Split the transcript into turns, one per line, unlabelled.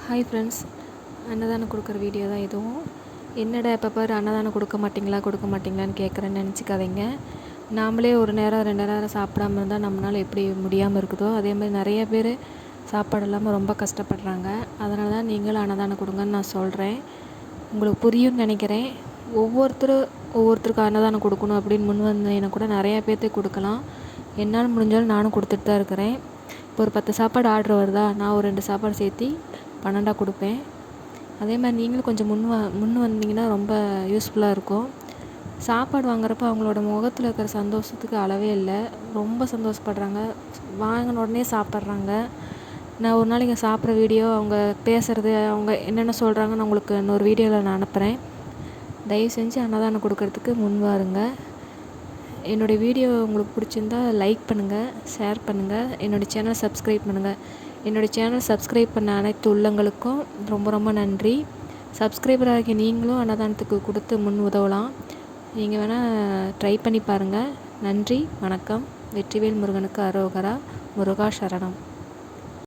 Hi friends, அன்னதானம் கொடுக்குற video தான் இதுவும். என்னடா எப்போ பாரு அன்னதானம் கொடுக்க மாட்டிங்களான்னு கேட்குறேன்னு நினச்சிக்காதீங்க. நாமளே ஒரு நேரம் 2 நேரம் சாப்பிடாம இருந்தால் நம்மளால் எப்படி முடியாமல் இருக்குதோ, அதே மாதிரி நிறைய பேர் சாப்பாடு இல்லாமல் ரொம்ப கஷ்டப்படுறாங்க. அதனால தான் நீங்களும் அன்னதானம் கொடுங்கன்னு நான் சொல்கிறேன். உங்களுக்கு புரியும்னு நினைக்கிறேன். ஒவ்வொருத்தருக்கும் அன்னதானம் கொடுக்கணும் அப்படின்னு முன் வந்தீங்கன்னா கூட நிறையா பேர்த்துக்கு கொடுக்கலாம். என்னால் முடிஞ்சாலும் நானும் கொடுத்துட்டு தான் இருக்கிறேன். இப்போ ஒரு 10 சாப்பாடு ஆர்டர் வருதா, நான் ஒரு 2 சாப்பாடு சேர்த்து 12 கொடுப்பேன். அதே மாதிரி நீங்களும் கொஞ்சம் முன் வந்தீங்கன்னா ரொம்ப யூஸ்ஃபுல்லாக இருக்கும். சாப்பாடு வாங்குறப்ப அவங்களோட முகத்தில் இருக்கிற சந்தோஷத்துக்கு அளவே இல்லை. ரொம்ப சந்தோஷப்படுறாங்க. வாங்கின உடனே சாப்பிட்றாங்க. நான் ஒரு நாளைக்கு சாப்பிட்ற வீடியோ, அவங்க பேசுகிறது, அவங்க என்னென்ன சொல்கிறாங்கன்னு உங்களுக்கு இன்னொரு வீடியோவில் நான் அனுப்புகிறேன். தயவு செஞ்சு அன்னதானம் கொடுக்கறதுக்கு முன் வாருங்க. என்னுடைய வீடியோ உங்களுக்கு பிடிச்சிருந்தா லைக் பண்ணுங்கள், ஷேர் பண்ணுங்கள், என்னுடைய சேனலை சப்ஸ்கிரைப் பண்ணுங்கள். என்னுடைய சேனல் சப்ஸ்கிரைப் பண்ண அனைத்து உள்ளங்களுக்கும் ரொம்ப ரொம்ப நன்றி. சப்ஸ்கிரைபர் ஆகிய நீங்களும் அன்னதானத்துக்கு கொடுத்து முன் உதவலாம். நீங்கள் வேணால் ட்ரை பண்ணி பாருங்கள். நன்றி, வணக்கம். வெற்றிவேல் முருகனுக்கு அரோகரா. முருகா சரணம்.